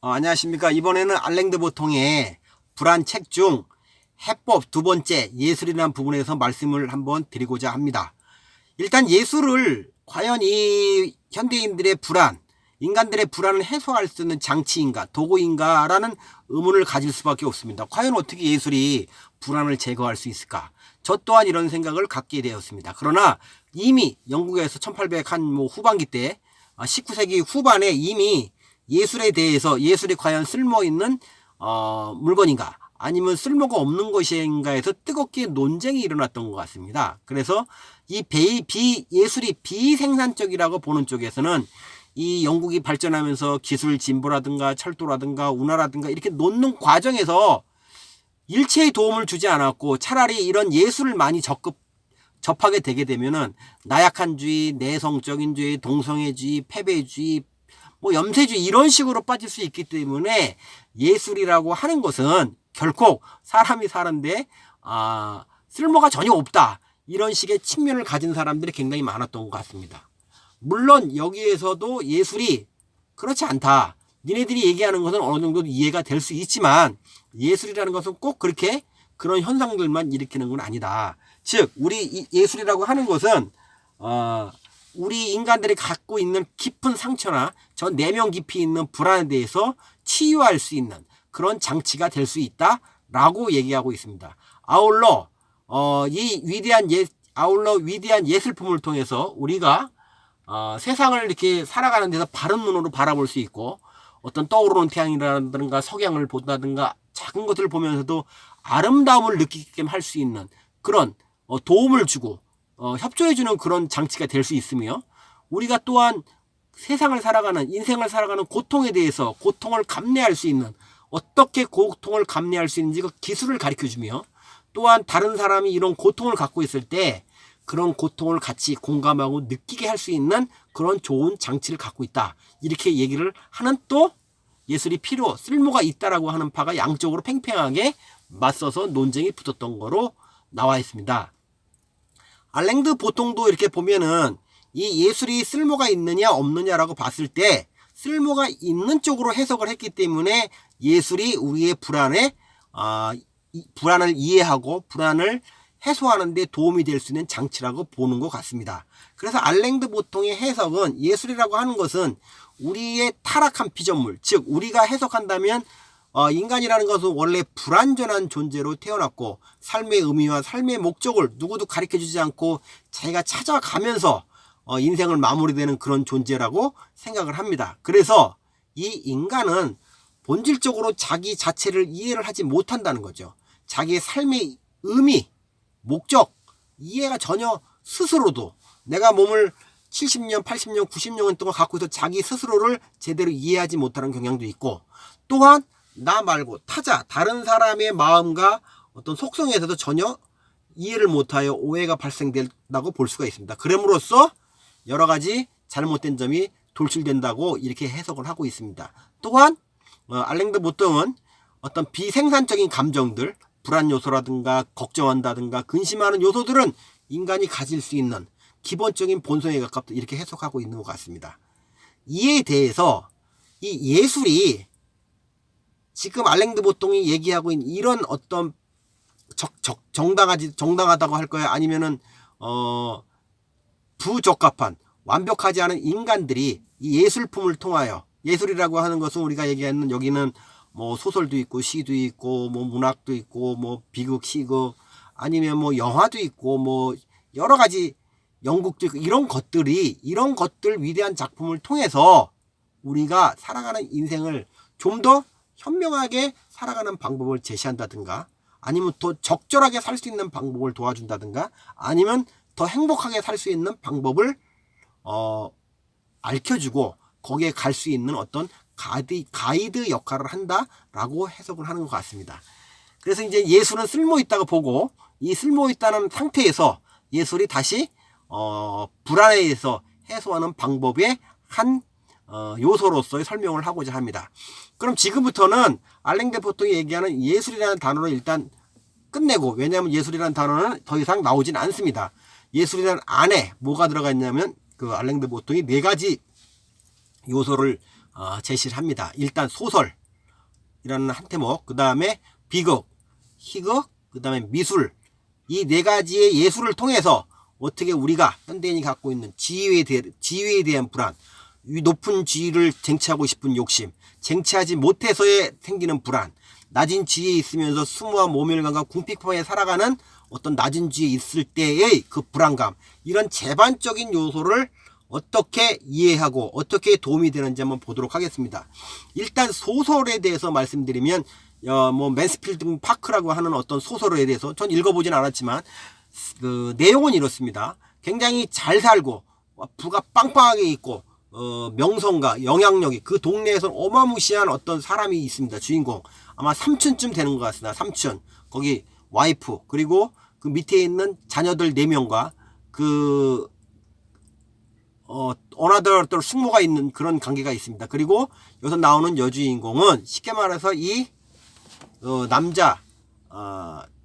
안녕하십니까. 이번에는 알랭드 보통의 불안 책 중 해법 두 번째 예술이라는 부분에서 말씀을 한번 드리고자 합니다. 일단 예술을 과연 이 현대인들의 불안, 인간들의 불안을 해소할 수 있는 장치인가, 도구인가 라는 의문을 가질 수밖에 없습니다. 과연 어떻게 예술이 불안을 제거할 수 있을까? 저 또한 이런 생각을 갖게 되었습니다. 그러나 이미 영국에서 1800 후반기 때 19세기 후반에 이미 예술에 대해서 예술이 과연 쓸모있는 물건인가 아니면 쓸모가 없는 것인가 해서 뜨겁게 논쟁이 일어났던 것 같습니다. 그래서 이 예술이 비생산적이라고 보는 쪽에서는 이 영국이 발전하면서 기술 진보라든가 철도라든가 운하라든가 이렇게 놓는 과정에서 일체의 도움을 주지 않았고 차라리 이런 예술을 많이 접하게 되게 되면은 나약한주의, 내성적인주의, 동성애주의, 패배주의, 염세주의 이런 식으로 빠질 수 있기 때문에 예술이라고 하는 것은 결코 사람이 사는데 쓸모가 전혀 없다 이런 식의 측면을 가진 사람들이 굉장히 많았던 것 같습니다. 물론 여기에서도 예술이 그렇지 않다, 니네들이 얘기하는 것은 어느 정도 이해가 될 수 있지만 예술이라는 것은 꼭 그렇게 그런 현상들만 일으키는 건 아니다. 즉 우리 예술이라고 하는 것은 우리 인간들이 갖고 있는 깊은 상처나 저 내면 깊이 있는 불안에 대해서 치유할 수 있는 그런 장치가 될 수 있다라고 얘기하고 있습니다. 아울러 위대한 예술품을 통해서 우리가 세상을 이렇게 살아가는 데서 바른 눈으로 바라볼 수 있고 어떤 떠오르는 태양이라든가 석양을 본다든가 작은 것을 보면서도 아름다움을 느끼게 할 수 있는 그런 도움을 주고 협조해주는 그런 장치가 될 수 있으며, 우리가 또한 세상을 살아가는, 인생을 살아가는 고통에 대해서 고통을 감내할 수 있는, 어떻게 고통을 감내할 수 있는지 그 기술을 가르쳐주며, 또한 다른 사람이 이런 고통을 갖고 있을 때 그런 고통을 같이 공감하고 느끼게 할 수 있는 그런 좋은 장치를 갖고 있다, 이렇게 얘기를 하는 또 예술이 쓸모가 있다라고 하는 파가 양쪽으로 팽팽하게 맞서서 논쟁이 붙었던 거로 나와 있습니다. 알랭드 보통도 이렇게 보면은 이 예술이 쓸모가 있느냐 없느냐라고 봤을 때 쓸모가 있는 쪽으로 해석을 했기 때문에 예술이 우리의 불안을 이해하고 불안을 해소하는 데 도움이 될 수 있는 장치라고 보는 것 같습니다. 그래서 알랭드 보통의 해석은 예술이라고 하는 것은 우리의 타락한 피조물, 즉 우리가 해석한다면 인간이라는 것은 원래 불완전한 존재로 태어났고 삶의 의미와 삶의 목적을 누구도 가르쳐주지 않고 자기가 찾아가면서 인생을 마무리되는 그런 존재라고 생각을 합니다. 그래서 이 인간은 본질적으로 자기 자체를 이해를 하지 못한다는 거죠. 자기의 삶의 의미, 목적 이해가 전혀, 스스로도 내가 몸을 70년, 80년, 90년 동안 갖고 있어 자기 스스로를 제대로 이해하지 못하는 경향도 있고, 또한 나 말고 타자, 다른 사람의 마음과 어떤 속성에서도 전혀 이해를 못하여 오해가 발생된다고 볼 수가 있습니다. 그럼으로써 여러 가지 잘못된 점이 돌출된다고 이렇게 해석을 하고 있습니다. 또한 알랭드 보통은 어떤 비생산적인 감정들, 불안 요소라든가 걱정한다든가 근심하는 요소들은 인간이 가질 수 있는 기본적인 본성에 가깝다, 이렇게 해석하고 있는 것 같습니다. 이에 대해서 이 예술이 지금 알랭드 보통이 얘기하고 있는 이런 어떤 정당하다고 할 거야, 아니면은 부적합한, 완벽하지 않은 인간들이 이 예술품을 통하여, 예술이라고 하는 것은 우리가 얘기하는 여기는 소설도 있고 시도 있고 문학도 있고 비극, 시극, 아니면 영화도 있고 여러 가지 연극도 있고 이런 것들 위대한 작품을 통해서 우리가 살아가는 인생을 좀 더 현명하게 살아가는 방법을 제시한다든가, 아니면 더 적절하게 살 수 있는 방법을 도와준다든가, 아니면 더 행복하게 살 수 있는 방법을 알려주고 거기에 갈 수 있는 어떤 가이드 역할을 한다라고 해석을 하는 것 같습니다. 그래서 이제 예술은 쓸모 있다고 보고, 이 쓸모 있다는 상태에서 예술이 다시 불안에 의해서 해소하는 방법의 한 요소로서의 설명을 하고자 합니다. 그럼 지금부터는 알랭드 보통이 얘기하는 예술이라는 단어를 일단 끝내고, 왜냐하면 예술이라는 단어는 더 이상 나오진 않습니다. 예술이라는 안에 뭐가 들어가 있냐면 그 알랭드 보통이 4가지 요소를 제시를 합니다. 일단 소설이라는 한 대목, 그 다음에 비극, 희극, 그 다음에 미술, 이 네 가지의 예술을 통해서 어떻게 우리가 현대인이 갖고 있는 지위에 대한 불안, 이 높은 지위를 쟁취하고 싶은 욕심, 쟁취하지 못해서의 생기는 불안, 낮은 지위에 있으면서 수모와 모멸감과 궁핍함에 살아가는 어떤 낮은 지위에 있을 때의 그 불안감, 이런 제반적인 요소를 어떻게 이해하고 어떻게 도움이 되는지 한번 보도록 하겠습니다. 일단 소설에 대해서 말씀드리면 맨스필드 파크라고 하는 어떤 소설에 대해서 전 읽어보진 않았지만 그 내용은 이렇습니다. 굉장히 잘 살고 부가 빵빵하게 있고 명성과 영향력이 그 동네에서 어마무시한 어떤 사람이 있습니다. 주인공 아마 삼촌쯤 되는 것 같습니다. 삼촌, 거기 와이프, 그리고 그 밑에 있는 자녀들 4명과 그 어나더 숙모가 있는 그런 관계가 있습니다. 그리고 여기서 나오는 여주인공은 쉽게 말해서 이 남자,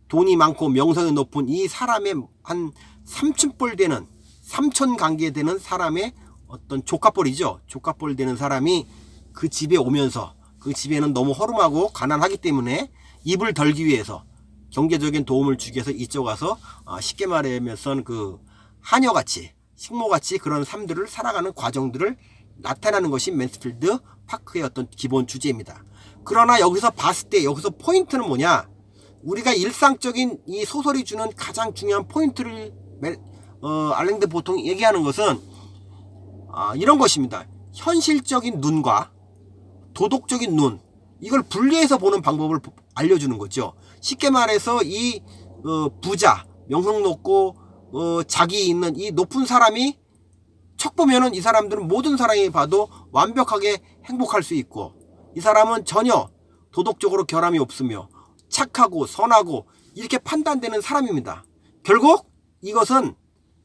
돈이 많고 명성이 높은 이 사람의 한 삼촌뻘 되는, 삼촌 관계 되는 사람의 어떤 조카뻘이죠. 조카뻘 되는 사람이 그 집에 오면서 그 집에는 너무 허름하고 가난하기 때문에 입을 덜기 위해서 경제적인 도움을 주기 위해서 이쪽 와서 쉽게 말하면 그 하녀같이, 식모같이 그런 삶들을 살아가는 과정들을 나타나는 것이 맨스필드 파크의 어떤 기본 주제입니다. 그러나 여기서 봤을 때 여기서 포인트는 뭐냐, 우리가 일상적인 이 소설이 주는 가장 중요한 포인트를 알랭드 보통 얘기하는 것은 이런 것입니다. 현실적인 눈과 도덕적인 눈, 이걸 분리해서 보는 방법을 알려주는 거죠. 쉽게 말해서 이 부자, 명성 높고 자기 있는 이 높은 사람이 척 보면은 이 사람들은 모든 사람이 봐도 완벽하게 행복할 수 있고, 이 사람은 전혀 도덕적으로 결함이 없으며 착하고 선하고 이렇게 판단되는 사람입니다. 결국 이것은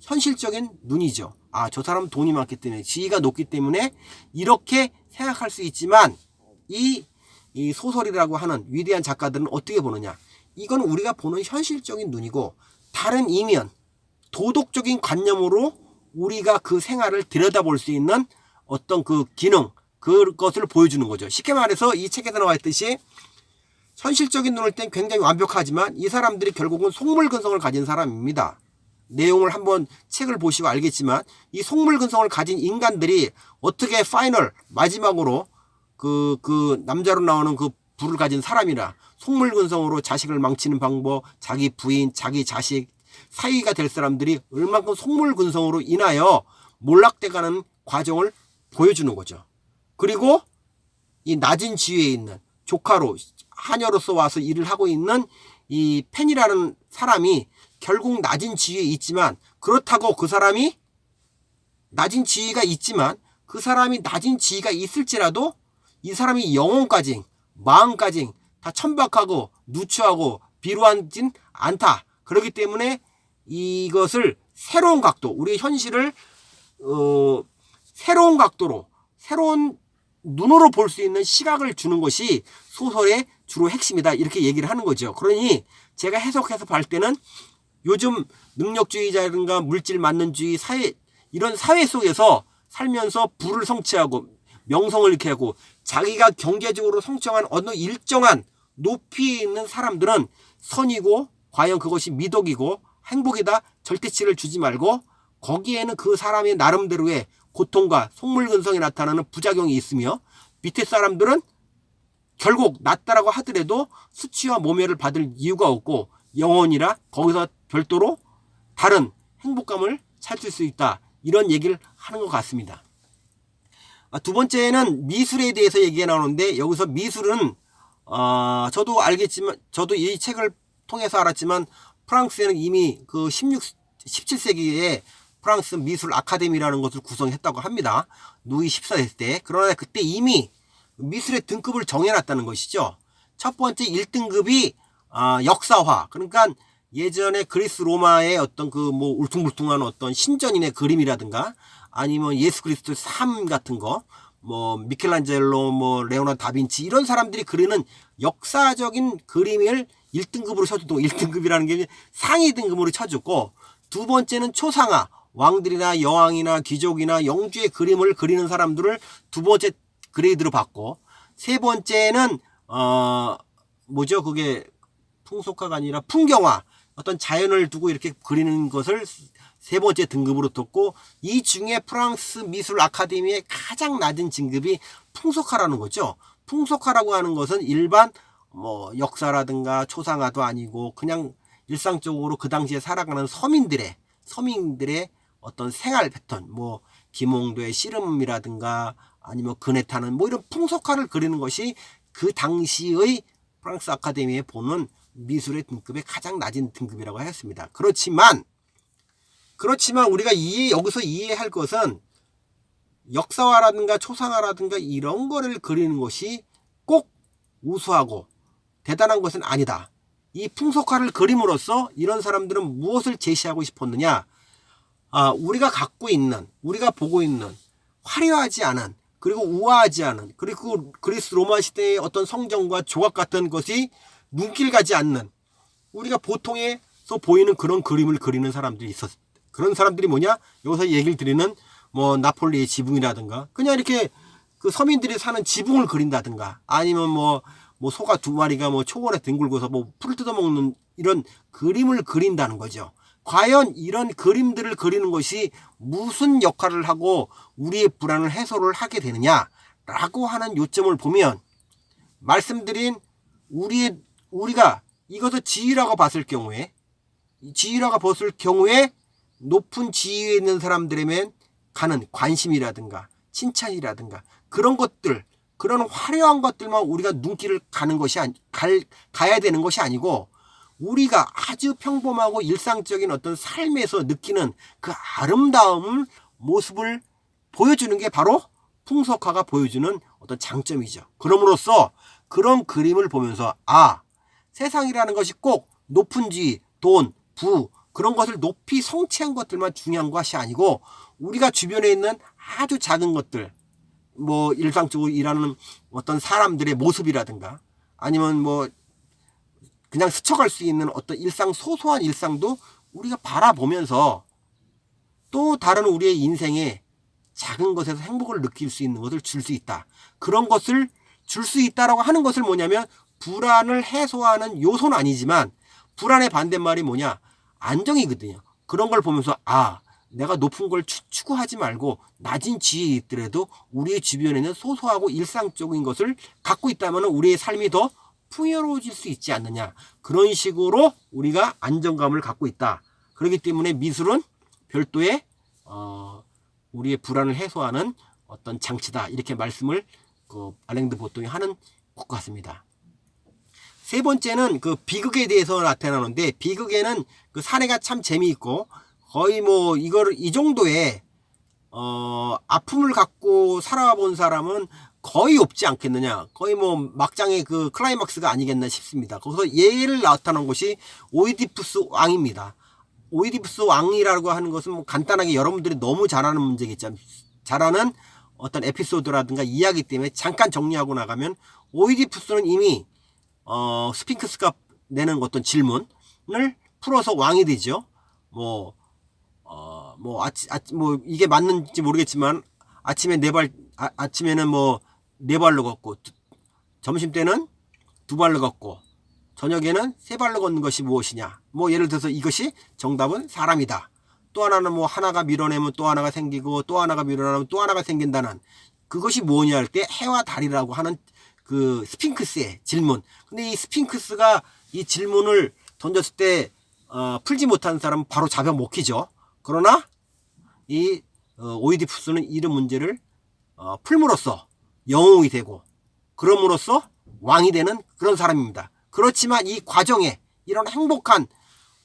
현실적인 눈이죠. 저 사람은 돈이 많기 때문에, 지위가 높기 때문에 이렇게 생각할 수 있지만 이 소설이라고 하는 위대한 작가들은 어떻게 보느냐, 이건 우리가 보는 현실적인 눈이고, 다른 이면 도덕적인 관념으로 우리가 그 생활을 들여다볼 수 있는 어떤 그 기능, 그것을 보여주는 거죠. 쉽게 말해서 이 책에서 나와 있듯이 현실적인 눈을 땐 굉장히 완벽하지만 이 사람들이 결국은 속물근성을 가진 사람입니다. 내용을 한번 책을 보시고 알겠지만 이 속물근성을 가진 인간들이 어떻게 파이널 마지막으로 그 남자로 나오는 그 부를 가진 사람이라 속물근성으로 자식을 망치는 방법, 자기 부인, 자기 자식, 사위가 될 사람들이 얼만큼 속물근성으로 인하여 몰락돼가는 과정을 보여주는 거죠. 그리고 이 낮은 지위에 있는 조카로 하녀로서 와서 일을 하고 있는 이 펜이라는 사람이 결국 낮은 지위에 있지만, 그렇다고 그 사람이 낮은 지위가 있지만 그 사람이 낮은 지위가 있을지라도 이 사람이 영혼까지 마음까지 다 천박하고 누추하고 비루하진 않다. 그렇기 때문에 이것을 새로운 각도, 우리의 현실을 새로운 각도로, 새로운 눈으로 볼 수 있는 시각을 주는 것이 소설의 주로 핵심이다, 이렇게 얘기를 하는 거죠. 그러니 제가 해석해서 볼 때는 요즘 능력주의자든가 물질 만능주의 사회, 이런 사회 속에서 살면서 부를 성취하고 명성을 이렇게 하고 자기가 경제적으로 성취한 어느 일정한 높이에 있는 사람들은 선이고 과연 그것이 미덕이고 행복이다 절대치를 주지 말고, 거기에는 그 사람의 나름대로의 고통과 속물근성이 나타나는 부작용이 있으며, 밑에 사람들은 결국 낮다라고 하더라도 수치와 모멸을 받을 이유가 없고 영혼이라 거기서 별도로 다른 행복감을 찾을 수 있다, 이런 얘기를 하는 것 같습니다. 두 번째는 미술에 대해서 얘기가 나오는데, 여기서 미술은 저도 알겠지만, 저도 이 책을 통해서 알았지만 프랑스에는 이미 그 17세기에 프랑스 미술 아카데미라는 것을 구성했다고 합니다. 루이 14세 때. 그러나 그때 이미 미술의 등급을 정해놨다는 것이죠. 첫 번째 1등급이 역사화, 그러니까 예전에 그리스 로마의 어떤 그 뭐 울퉁불퉁한 어떤 신전인의 그림이라든가 아니면 예수 그리스도의 삶 같은 거, 뭐 미켈란젤로, 뭐 레오나르도 다빈치, 이런 사람들이 그리는 역사적인 그림을 1등급으로 쳐주고, 1등급이라는 게 상위 등급으로 쳐주고, 두 번째는 초상화, 왕들이나 여왕이나 귀족이나 영주의 그림을 그리는 사람들을 두 번째 그레이드로 받고, 세 번째는 뭐죠? 그게 풍속화가 아니라 풍경화, 어떤 자연을 두고 이렇게 그리는 것을 세 번째 등급으로 뒀고, 이 중에 프랑스 미술 아카데미의 가장 낮은 진급이 풍속화라는 거죠. 풍속화라고 하는 것은 일반 뭐 역사라든가 초상화도 아니고 그냥 일상적으로 그 당시에 살아가는 서민들의 어떤 생활 패턴, 뭐 김홍도의 씨름이라든가 아니면 그네 타는 뭐 이런 풍속화를 그리는 것이 그 당시의 프랑스 아카데미에 보는 미술의 등급의 가장 낮은 등급이라고 하였습니다. 그렇지만 우리가 여기서 이해할 것은 역사화라든가 초상화라든가 이런 거를 그리는 것이 꼭 우수하고 대단한 것은 아니다. 이 풍속화를 그림으로써 이런 사람들은 무엇을 제시하고 싶었느냐? 우리가 갖고 있는, 우리가 보고 있는 화려하지 않은, 그리고 우아하지 않은, 그리고 그리스 로마 시대의 어떤 성전과 조각 같은 것이 눈길 가지 않는, 우리가 보통에서 보이는 그런 그림을 그리는 사람들이 있었어요. 그런 사람들이 뭐냐? 여기서 얘기를 드리는 뭐 나폴리의 지붕이라든가, 그냥 이렇게 그 서민들이 사는 지붕을 그린다든가, 아니면 뭐 소가 두 마리가 뭐 초원에 뒹굴고서 뭐 풀을 뜯어먹는 이런 그림을 그린다는 거죠. 과연 이런 그림들을 그리는 것이 무슨 역할을 하고 우리의 불안을 해소를 하게 되느냐라고 하는 요점을 보면, 말씀드린 우리가 이것을 지위라고 봤을 경우에 높은 지위에 있는 사람들에만 가는 관심이라든가 칭찬이라든가 그런 것들, 그런 화려한 것들만 우리가 눈길을 가야 되는 것이 아니고, 우리가 아주 평범하고 일상적인 어떤 삶에서 느끼는 그 아름다운 모습을 보여주는 게 바로 풍속화가 보여주는 어떤 장점이죠. 그럼으로써 그런 그림을 보면서 세상이라는 것이 꼭 높은 지위, 돈, 부 그런 것을 높이 성취한 것들만 중요한 것이 아니고, 우리가 주변에 있는 아주 작은 것들, 뭐 일상적으로 일하는 어떤 사람들의 모습이라든가, 아니면 뭐 그냥 스쳐갈 수 있는 어떤 소소한 일상도 우리가 바라보면서 또 다른 우리의 인생에 작은 것에서 행복을 느낄 수 있는 것을 줄 수 있다. 그런 것을 줄 수 있다라고 하는 것을 뭐냐면, 불안을 해소하는 요소는 아니지만 불안의 반대말이 뭐냐? 안정이거든요. 그런 걸 보면서 내가 높은 걸 추구하지 말고 낮은 지위에 있더라도 우리의 주변에는 소소하고 일상적인 것을 갖고 있다면 우리의 삶이 더 풍요로워질 수 있지 않느냐. 그런 식으로 우리가 안정감을 갖고 있다. 그렇기 때문에 미술은 별도의 우리의 불안을 해소하는 어떤 장치다. 이렇게 말씀을 알랭 드 보통이 하는 것 같습니다. 세 번째는 그 비극에 대해서 나타나는데, 비극에는 그 사례가 참 재미있고, 거의 뭐 이 정도의 아픔을 갖고 살아본 사람은 거의 없지 않겠느냐. 거의 뭐 막장의 그 클라이막스가 아니겠나 싶습니다. 거기서 예를 나타난 것이 오이디푸스 왕입니다. 오이디푸스 왕이라고 하는 것은 뭐 간단하게 여러분들이 너무 잘 아는 문제겠죠. 잘 아는 어떤 에피소드라든가 이야기 때문에 잠깐 정리하고 나가면, 오이디푸스는 이미 스핑크스가 내는 어떤 질문을 풀어서 왕이 되죠. 뭐 이게 맞는지 모르겠지만, 아침에는 뭐 4발로 걷고, 점심 때는 2발로 걷고, 저녁에는 3발로 걷는 것이 무엇이냐. 뭐 예를 들어서 이것이 정답은 사람이다. 또 하나는 뭐 하나가 밀어내면 또 하나가 생기고, 또 하나가 밀어내면 또 하나가 생긴다는, 그것이 뭐냐 할 때 해와 달이라고 하는 그 스핑크스의 질문. 근데 이 스핑크스가 이 질문을 던졌을 때 풀지 못한 사람은 바로 잡아 먹히죠. 그러나 이 오이디푸스는 이런 문제를 풀므로써 영웅이 되고, 그럼으로써 왕이 되는 그런 사람입니다. 그렇지만 이 과정에 이런 행복한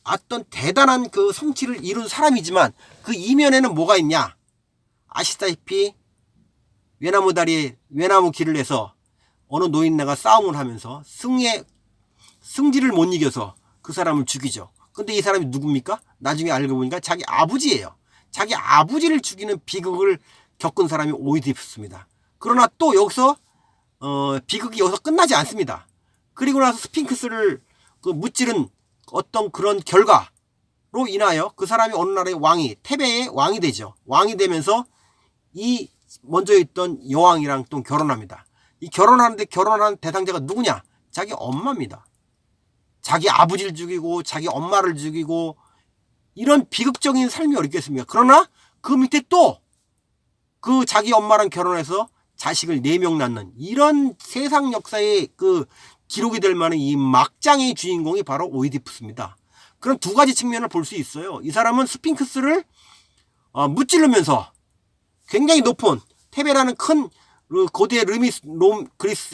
어떤 대단한 그 성취를 이룬 사람이지만, 그 이면에는 뭐가 있냐? 아시다시피 외나무 길을 내서 어느 노인네가 싸움을 하면서 승질을 못 이겨서 그 사람을 죽이죠. 근데 이 사람이 누굽니까? 나중에 알고 보니까 자기 아버지예요. 자기 아버지를 죽이는 비극을 겪은 사람이 오이디푸스입니다. 그러나 또 여기서 비극이 여기서 끝나지 않습니다. 그리고 나서 스핑크스를 무찌른 어떤 그런 결과로 인하여 그 사람이 어느 나라의 왕이, 테베의 왕이 되죠. 왕이 되면서 이 먼저 있던 여왕이랑 또 결혼합니다. 이 결혼하는데 결혼한 대상자가 누구냐? 자기 엄마입니다. 자기 아버지를 죽이고 자기 엄마를 죽이고 이런 비극적인 삶이 어딨겠습니까? 그러나 그 밑에 또 그 자기 엄마랑 결혼해서 자식을 4명 낳는 이런 세상 역사의 그 기록이 될 만한 이 막장의 주인공이 바로 오이디푸스입니다. 그런 두 가지 측면을 볼 수 있어요. 이 사람은 스핑크스를 무찌르면서 굉장히 높은 테베라는 큰 고대 그리스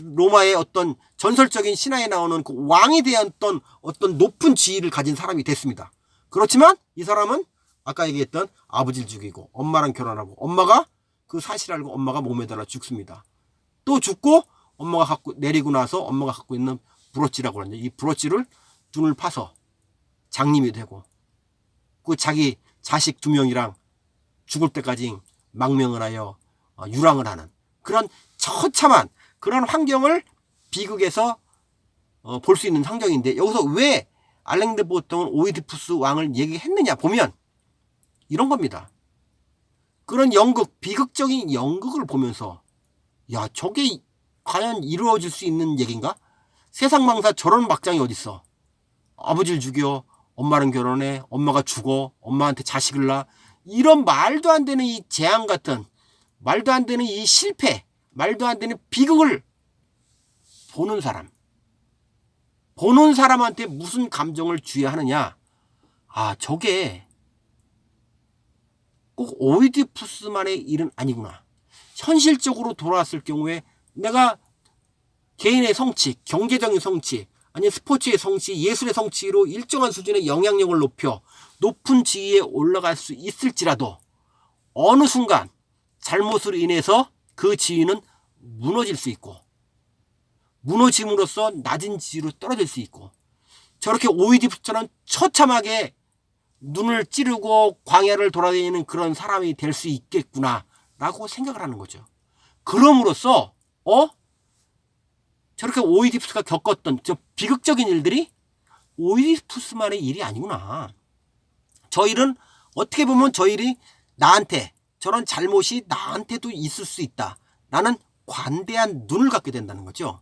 로마의 어떤 전설적인 신화에 나오는 그 왕에 대한 어떤 높은 지위를 가진 사람이 됐습니다. 그렇지만 이 사람은 아까 얘기했던 아버지를 죽이고 엄마랑 결혼하고 엄마가 그 사실을 알고 엄마가 몸에 달아 죽습니다. 또 죽고 엄마가 내리고 나서 엄마가 갖고 있는 브로치라고 하는데 이 브로치를 눈을 파서 장님이 되고 그 자기 자식 2명이랑 죽을 때까지 망명을 하여 유랑을 하는 그런 처참한 그런 환경을 비극에서 볼 수 있는 환경인데 여기서 왜 알랭드 보통은 오이디푸스 왕을 얘기했느냐 보면 이런 겁니다. 그런 연극, 비극적인 연극을 보면서 야 저게 과연 이루어질 수 있는 얘기인가? 세상망사 저런 막장이 어딨어. 아버지를 죽여 엄마랑 결혼해 엄마가 죽어 엄마한테 자식을 낳아 이런 말도 안 되는 이 재앙 같은 말도 안 되는 이 실패 말도 안 되는 비극을 보는 사람한테 무슨 감정을 주어야 하느냐. 아 저게 꼭 오이디푸스만의 일은 아니구나. 현실적으로 돌아왔을 경우에 내가 개인의 성취, 경제적인 성취, 아니 스포츠의 성취, 예술의 성취로 일정한 수준의 영향력을 높여 높은 지위에 올라갈 수 있을지라도 어느 순간 잘못으로 인해서 그 지위는 무너질 수 있고 무너짐으로써 낮은 지위로 떨어질 수 있고 저렇게 오이디푸스처럼 처참하게 눈을 찌르고 광야를 돌아다니는 그런 사람이 될 수 있겠구나 라고 생각을 하는 거죠. 그럼으로써 저렇게 오이디푸스가 겪었던 저 비극적인 일들이 오이디푸스만의 일이 아니구나. 저 일은 어떻게 보면 저 일이 나한테 저런 잘못이 나한테도 있을 수 있다. 나는 관대한 눈을 갖게 된다는 거죠.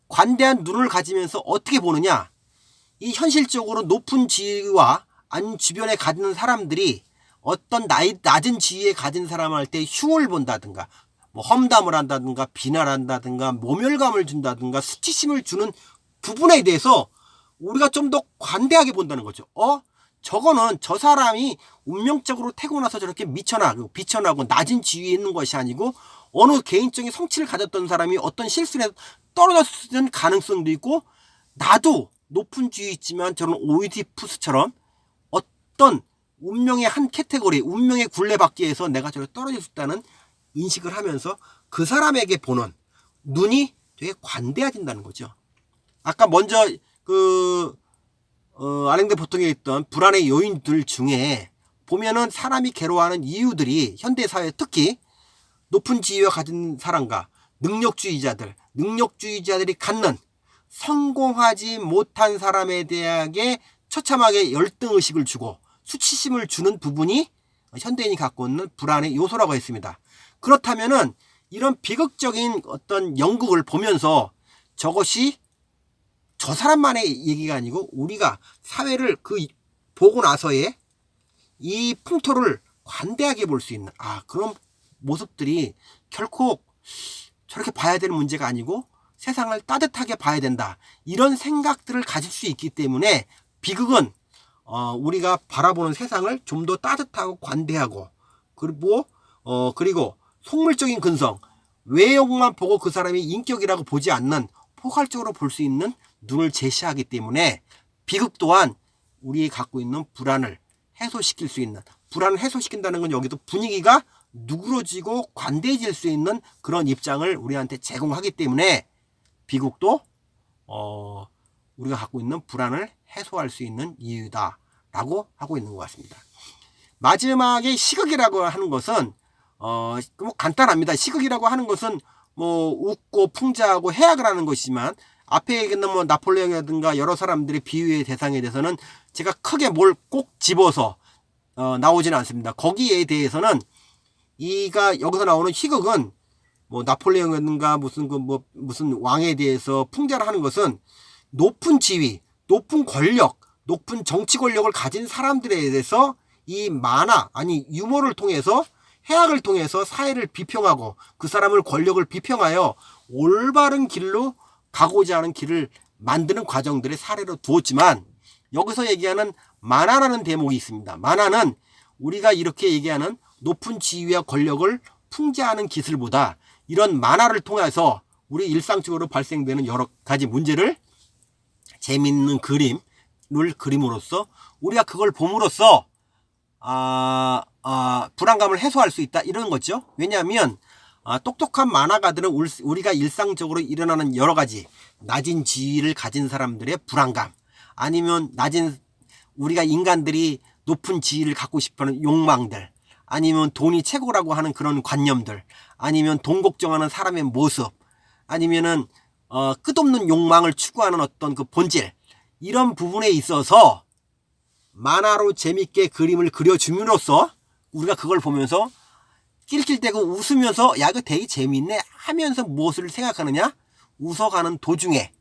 관대한 눈을 가지면서 어떻게 보느냐. 이 현실적으로 높은 지위와 아니 주변에 가진 사람들이 어떤 낮은 지위에 가진 사람한테 흉을 본다든가 뭐 험담을 한다든가 비난한다든가 모멸감을 준다든가 수치심을 주는 부분에 대해서 우리가 좀 더 관대하게 본다는 거죠. 저거는 저 사람이 운명적으로 태어나서 저렇게 비천하고 낮은 지위에 있는 것이 아니고 어느 개인적인 성취를 가졌던 사람이 어떤 실수에 떨어졌을 가능성도 있고 나도 높은 지위에 있지만 저런 오이디푸스처럼 어떤 운명의 한 카테고리, 운명의 굴레바퀴에서 내가 저렇게 떨어질 수 있다는 인식을 하면서 그 사람에게 보는 눈이 되게 관대해진다는 거죠. 아까 먼저 알랭드 보통에 있던 불안의 요인들 중에 보면은 사람이 괴로워하는 이유들이 현대사회 특히 높은 지위와 가진 사람과 능력주의자들이 갖는 성공하지 못한 사람에 대하게 처참하게 열등의식을 주고 수치심을 주는 부분이 현대인이 갖고 있는 불안의 요소라고 했습니다. 그렇다면은 이런 비극적인 어떤 연극을 보면서 저것이 저 사람만의 얘기가 아니고 우리가 사회를 보고 나서의 이 풍토를 관대하게 볼 수 있는 그런 모습들이 결코 저렇게 봐야 되는 문제가 아니고 세상을 따뜻하게 봐야 된다. 이런 생각들을 가질 수 있기 때문에 비극은 우리가 바라보는 세상을 좀 더 따뜻하고 관대하고 그리고 속물적인 근성, 외형만 보고 그 사람이 인격이라고 보지 않는 포괄적으로 볼 수 있는 눈을 제시하기 때문에 비극 또한 우리 갖고 있는 불안을 해소시킬 수 있는 불안을 해소시킨다는 건 여기도 분위기가 누그러지고 관대해질 수 있는 그런 입장을 우리한테 제공하기 때문에 비극도 우리가 갖고 있는 불안을 해소할 수 있는 이유다라고 하고 있는 것 같습니다. 마지막에 시극이라고 하는 것은 뭐 간단합니다. 시극이라고 하는 것은 뭐 웃고 풍자하고 해악을 하는 것이지만 앞에 얘기했던 뭐 나폴레옹이라든가 여러 사람들의 비유의 대상에 대해서는 제가 크게 뭘 꼭 집어서 나오지는 않습니다. 거기에 대해서는 이가 여기서 나오는 희극은 뭐 나폴레옹이든가 무슨 왕에 대해서 풍자를 하는 것은 높은 지위, 높은 권력, 높은 정치 권력을 가진 사람들에 대해서 이 만화 아니 유머를 통해서 해악을 통해서 사회를 비평하고 그 사람을 권력을 비평하여 올바른 길로 가고자 하는 길을 만드는 과정들의 사례로 두었지만 여기서 얘기하는 만화라는 대목이 있습니다. 만화는 우리가 이렇게 얘기하는 높은 지위와 권력을 풍자하는 기술보다 이런 만화를 통해서 우리 일상적으로 발생되는 여러 가지 문제를 재밌는 그림을 그림으로써 우리가 그걸 봄으로써 불안감을 해소할 수 있다 이런 거죠. 왜냐하면 똑똑한 만화가들은 우리가 일상적으로 일어나는 여러 가지 낮은 지위를 가진 사람들의 불안감 아니면 우리가 인간들이 높은 지위를 갖고 싶어하는 욕망들 아니면 돈이 최고라고 하는 그런 관념들 아니면 돈 걱정하는 사람의 모습 아니면은 끝없는 욕망을 추구하는 어떤 그 본질 이런 부분에 있어서 만화로 재밌게 그림을 그려줌으로써 우리가 그걸 보면서 낄낄대고 웃으면서 야 이거 되게 재밌네 하면서 무엇을 생각하느냐 웃어가는 도중에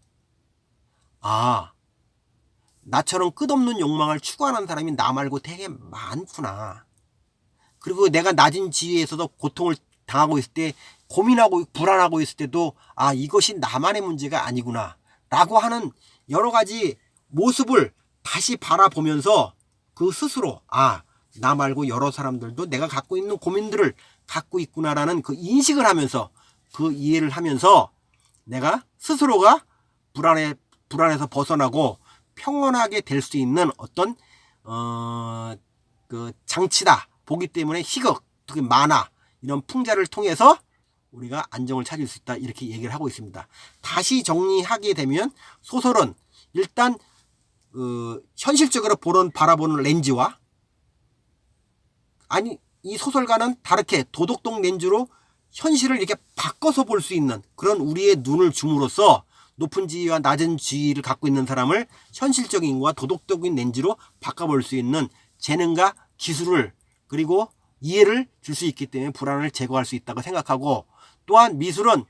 나처럼 끝없는 욕망을 추구하는 사람이 나 말고 되게 많구나. 그리고 내가 낮은 지위에서도 고통을 당하고 있을 때 고민하고 불안하고 있을 때도 이것이 나만의 문제가 아니구나 라고 하는 여러 가지 모습을 다시 바라보면서 그 스스로 나 말고 여러 사람들도 내가 갖고 있는 고민들을 갖고 있구나라는 그 인식을 하면서 그 이해를 하면서 내가 스스로가 불안에서 벗어나고 평온하게 될 수 있는 어떤 그 장치다 보기 때문에 희극 특히 만화 이런 풍자를 통해서 우리가 안정을 찾을 수 있다 이렇게 얘기를 하고 있습니다. 다시 정리하게 되면 소설은 일단 현실적으로 바라보는 렌즈와 이 소설가는 다르게 도덕적 렌즈로 현실을 이렇게 바꿔서 볼 수 있는 그런 우리의 눈을 줌으로써 높은 지위와 낮은 지위를 갖고 있는 사람을 현실적인 것과 도덕적인 렌즈로 바꿔볼 수 있는 재능과 기술을 그리고 이해를 줄 수 있기 때문에 불안을 제거할 수 있다고 생각하고 또한 미술은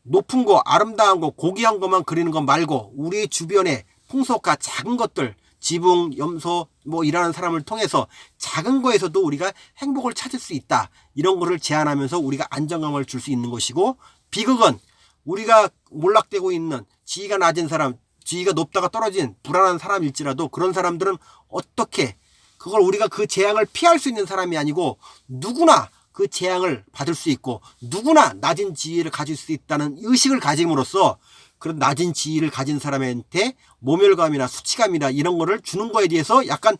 높은 거 아름다운 거 고귀한 것만 그리는 것 말고 우리 주변에 풍속과 작은 것들 지붕, 염소 일하는 사람을 통해서 작은 거에서도 우리가 행복을 찾을 수 있다. 이런 거를 제안하면서 우리가 안정감을 줄 수 있는 것이고 비극은 우리가 몰락되고 있는 지위가 낮은 사람, 지위가 높다가 떨어진 불안한 사람일지라도 그런 사람들은 어떻게 그걸 우리가 그 재앙을 피할 수 있는 사람이 아니고 누구나 그 재앙을 받을 수 있고 누구나 낮은 지위를 가질 수 있다는 의식을 가짐으로써 그런 낮은 지위를 가진 사람한테 모멸감이나 수치감이나 이런 거를 주는 거에 대해서 약간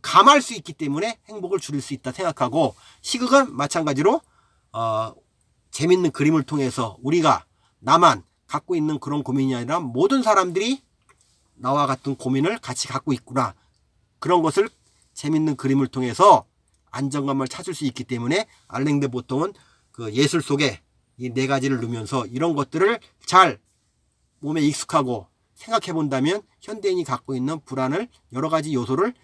감할 수 있기 때문에 행복을 줄일 수 있다 생각하고 희극은 마찬가지로 재밌는 그림을 통해서 우리가 나만 갖고 있는 그런 고민이 아니라 모든 사람들이 나와 같은 고민을 같이 갖고 있구나 그런 것을 재밌는 그림을 통해서 안정감을 찾을 수 있기 때문에 알랭 드 보통은 그 예술 속에 이 네 가지를 넣으면서 이런 것들을 잘 몸에 익숙하고 생각해 본다면 현대인이 갖고 있는 불안을 여러 가지 요소를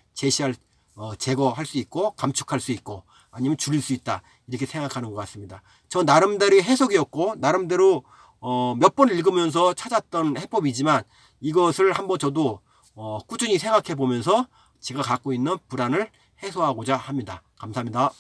제거할 수 있고 감축할 수 있고 아니면 줄일 수 있다 이렇게 생각하는 것 같습니다. 저 나름대로의 해석이었고 나름대로 몇 번 읽으면서 찾았던 해법이지만 이것을 한번 저도 꾸준히 생각해 보면서 제가 갖고 있는 불안을 해소하고자 합니다. 감사합니다.